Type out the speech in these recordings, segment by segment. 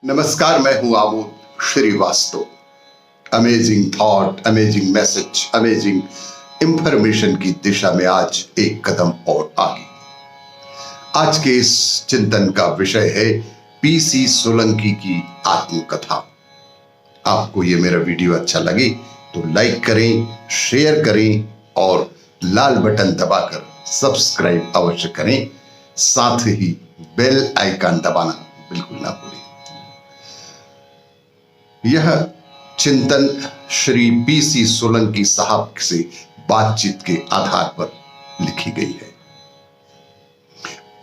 नमस्कार, मैं हूं Amod Srivastava. Amazing thought, amazing message, amazing information की दिशा में आज एक कदम और आगे। आज के इस चिंतन का विषय है पीसी सोलंकी की आत्मकथा। आपको ये मेरा वीडियो अच्छा लगे तो लाइक करें, शेयर करें और लाल बटन दबाकर सब्सक्राइब अवश्य करें। साथ ही बेल आइकन दबाना बिल्कुल ना भूलें। यह चिंतन श्री पीसी सोलंकी साहब से बातचीत के आधार पर लिखी गई है।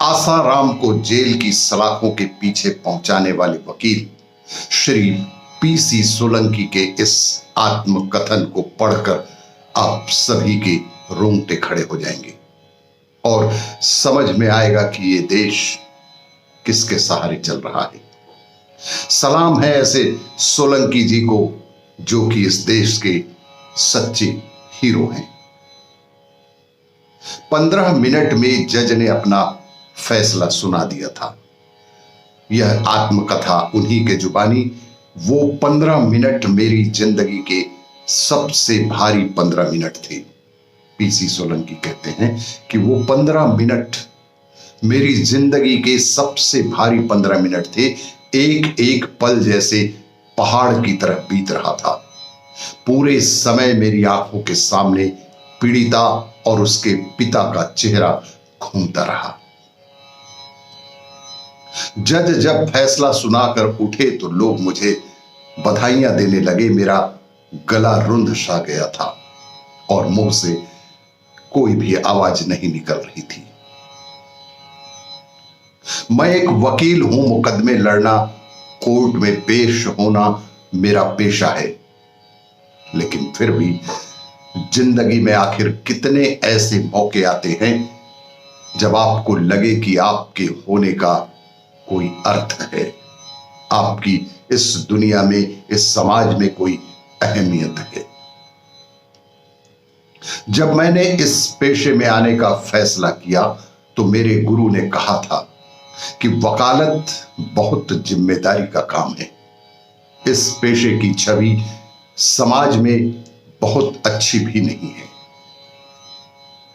आसाराम को जेल की सलाखों के पीछे पहुंचाने वाले वकील श्री पीसी सोलंकी के इस आत्मकथन को पढ़कर आप सभी के रोंगटे खड़े हो जाएंगे और समझ में आएगा कि ये देश किसके सहारे चल रहा है। सलाम है ऐसे सोलंकी जी को जो कि इस देश के सच्चे हीरो हैं। 15 मिनट में जज ने अपना फैसला सुना दिया था। यह आत्मकथा उन्हीं के जुबानी वो 15 मिनट मेरी जिंदगी के सबसे भारी 15 मिनट थे। पीसी सोलंकी कहते हैं कि वो 15 मिनट मेरी जिंदगी के सबसे भारी 15 मिनट थे। एक एक पल जैसे पहाड़ की तरह बीत रहा था। पूरे समय मेरी आंखों के सामने पीड़िता और उसके पिता का चेहरा घूमता रहा। जज जब फैसला सुनाकर उठे तो लोग मुझे बधाइयां देने लगे। मेरा गला रुंध सा गया था और मुंह से कोई भी आवाज नहीं निकल रही थी। मैं एक वकील हूं, मुकदमे लड़ना, कोर्ट में पेश होना मेरा पेशा है। लेकिन फिर भी जिंदगी में आखिर कितने ऐसे मौके आते हैं जब आपको लगे कि आपके होने का कोई अर्थ है, आपकी इस दुनिया में, इस समाज में कोई अहमियत है। जब मैंने इस पेशे में आने का फैसला किया तो मेरे गुरु ने कहा था कि वकालत बहुत जिम्मेदारी का काम है। इस पेशे की छवि समाज में बहुत अच्छी भी नहीं है,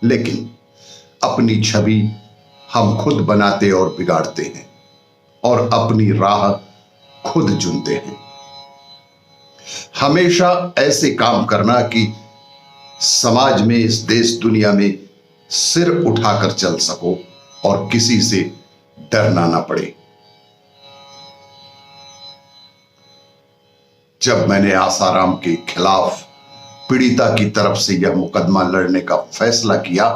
लेकिन अपनी छवि हम खुद बनाते और बिगाड़ते हैं और अपनी राह खुद चुनते हैं। हमेशा ऐसे काम करना कि समाज में, इस देश दुनिया में सिर उठाकर चल सको और किसी से डरना ना पड़े। जब मैंने आसाराम के खिलाफ पीड़िता की तरफ से यह मुकदमा लड़ने का फैसला किया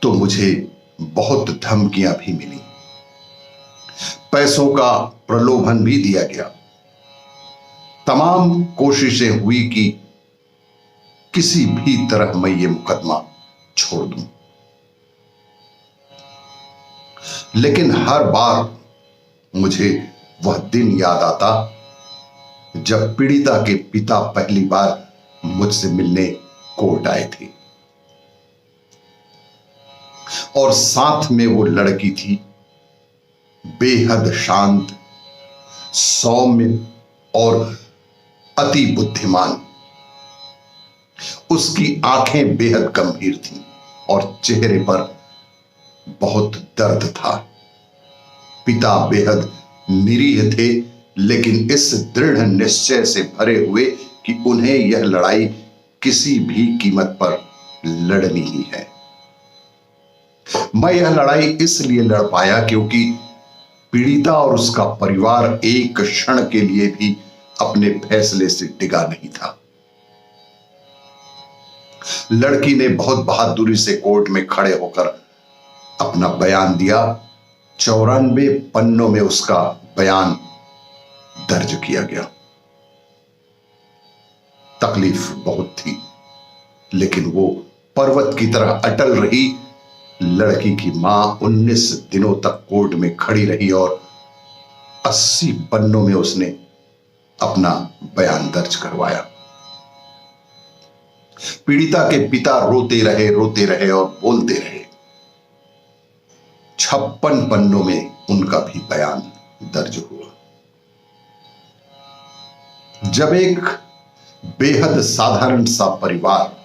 तो मुझे बहुत धमकियां भी मिली, पैसों का प्रलोभन भी दिया गया। तमाम कोशिशें हुई कि किसी भी तरह मैं ये मुकदमा छोड़ दूं, लेकिन हर बार मुझे वह दिन याद आता जब पीड़िता के पिता पहली बार मुझसे मिलने कोर्ट आए थे और साथ में वो लड़की थी, बेहद शांत, सौम्य और अति बुद्धिमान। उसकी आंखें बेहद गंभीर थीं और चेहरे पर बहुत दर्द था। पिता बेहद निरीह थे, लेकिन इस दृढ़ निश्चय से भरे हुए कि उन्हें यह लड़ाई किसी भी कीमत पर लड़नी ही है। मैं यह लड़ाई इसलिए लड़ पाया क्योंकि पीड़िता और उसका परिवार एक क्षण के लिए भी अपने फैसले से डिगा नहीं था। लड़की ने बहुत बहादुरी से कोर्ट में खड़े होकर अपना बयान दिया। 94 पन्नों में उसका बयान दर्ज किया गया। तकलीफ बहुत थी, लेकिन वो पर्वत की तरह अटल रही। लड़की की मां 19 दिनों तक कोर्ट में खड़ी रही और 80 पन्नों में उसने अपना बयान दर्ज करवाया। पीड़िता के पिता रोते रहे और बोलते रहे। 56 पन्नों में उनका भी बयान दर्ज हुआ। जब एक बेहद साधारण सा परिवार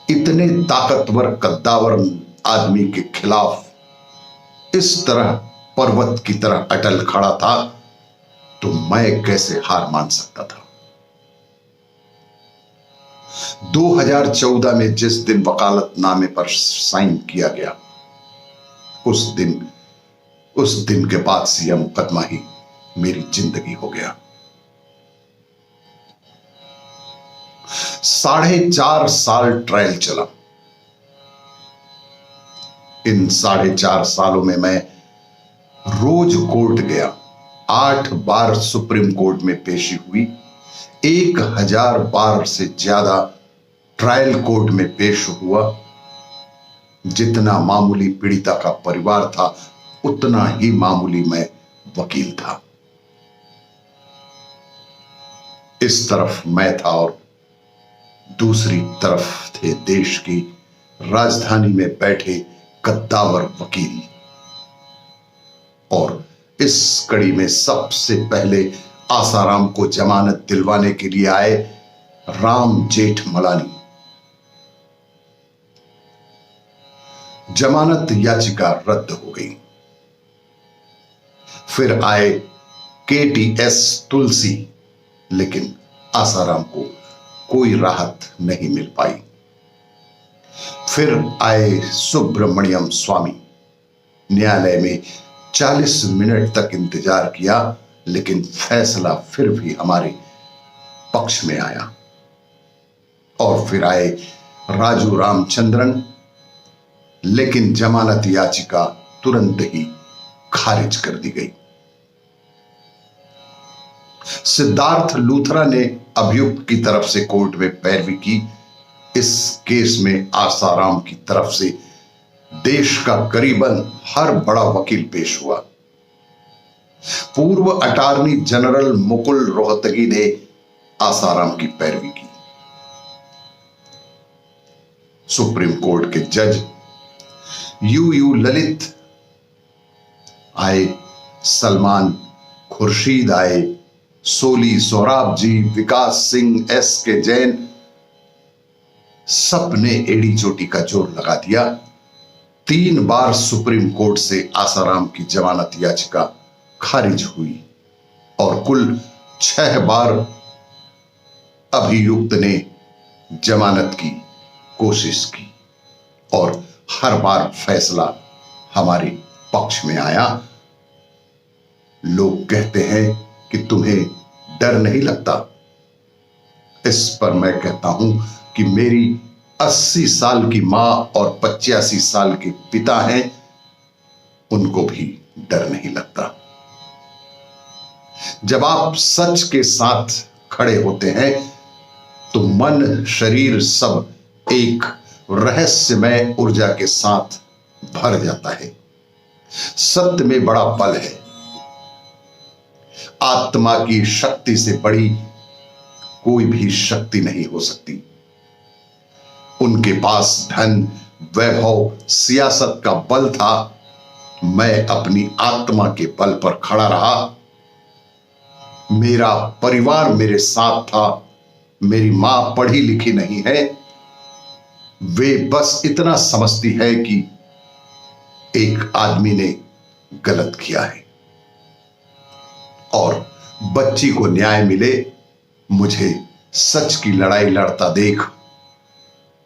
इतने ताकतवर कद्दावर आदमी के खिलाफ इस तरह पर्वत की तरह अटल खड़ा था, तो मैं कैसे हार मान सकता था। 2014 में जिस दिन वकालतनामे पर साइन किया गया, उस दिन के बाद से यह मुकदमा ही मेरी जिंदगी हो गया। 4.5 साल ट्रायल चला। इन 4.5 सालों में मैं रोज कोर्ट गया। 8 बार सुप्रीम कोर्ट में पेशी हुई। 1000 बार से ज्यादा ट्रायल कोर्ट में पेश हुआ। जितना मामूली पीड़िता का परिवार था, उतना ही मामूली मैं वकील था। इस तरफ मैं था और दूसरी तरफ थे देश की राजधानी में बैठे कद्दावर वकील। और इस कड़ी में सबसे पहले आसाराम को जमानत दिलवाने के लिए आए राम जेठमलानी। जमानत याचिका रद्द हो गई। फिर आए KTS तुलसी, लेकिन आसाराम को कोई राहत नहीं मिल पाई। फिर आए सुब्रमण्यम स्वामी। न्यायालय में 40 मिनट तक इंतजार किया, लेकिन फैसला फिर भी हमारे पक्ष में आया। और फिर आए राजू रामचंद्रन, लेकिन जमानत याचिका तुरंत ही खारिज कर दी गई। सिद्धार्थ लूथरा ने अभियुक्त की तरफ से कोर्ट में पैरवी की। इस केस में आसाराम की तरफ से देश का करीबन हर बड़ा वकील पेश हुआ। पूर्व अटॉर्नी जनरल मुकुल रोहतगी ने आसाराम की पैरवी की। सुप्रीम कोर्ट के जज यू ललित आए, सलमान खुर्शीद आए, सोली सोहराब जी, विकास सिंह, SK जैन, सब ने एड़ी चोटी का जोर लगा दिया। 3 बार सुप्रीम कोर्ट से आसाराम की जमानत याचिका खारिज हुई और कुल 6 बार अभियुक्त ने जमानत की कोशिश की और हर बार फैसला हमारे पक्ष में आया। लोग कहते हैं कि तुम्हें डर नहीं लगता। इस पर मैं कहता हूं कि मेरी 80 साल की मां और 85 साल के पिता हैं, उनको भी डर नहीं लगता। जब आप सच के साथ खड़े होते हैं तो मन, शरीर सब एक रहस्यमय ऊर्जा के साथ भर जाता है। सत्य में बड़ा बल है। आत्मा की शक्ति से बड़ी कोई भी शक्ति नहीं हो सकती। उनके पास धन, वैभव, सियासत का बल था। मैं अपनी आत्मा के बल पर खड़ा रहा। मेरा परिवार मेरे साथ था। मेरी मां पढ़ी लिखी नहीं है, वे बस इतना समझती है कि एक आदमी ने गलत किया है और बच्ची को न्याय मिले। मुझे सच की लड़ाई लड़ता देख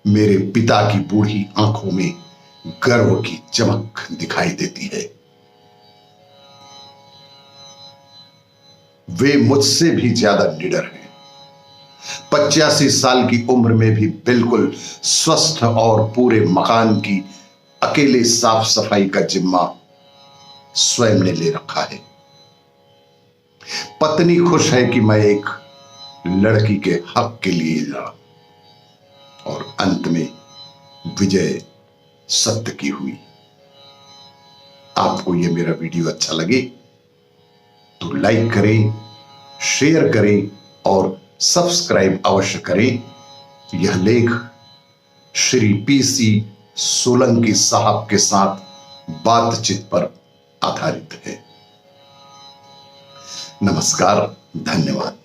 मेरे पिता की बूढ़ी आंखों में गर्व की चमक दिखाई देती है। वे मुझसे भी ज्यादा निडर हैं। 85 साल की उम्र में भी बिल्कुल स्वस्थ और पूरे मकान की अकेले साफ सफाई का जिम्मा स्वयं ने ले रखा है। पत्नी खुश है कि मैं एक लड़की के हक के लिए लड़ा और अंत में विजय सत्य की हुई। आपको यह मेरा वीडियो अच्छा लगे तो लाइक करें, शेयर करें और सब्सक्राइब अवश्य करें। यह लेख श्री PC सोलंकी साहब के साथ बातचीत पर आधारित है। नमस्कार, धन्यवाद।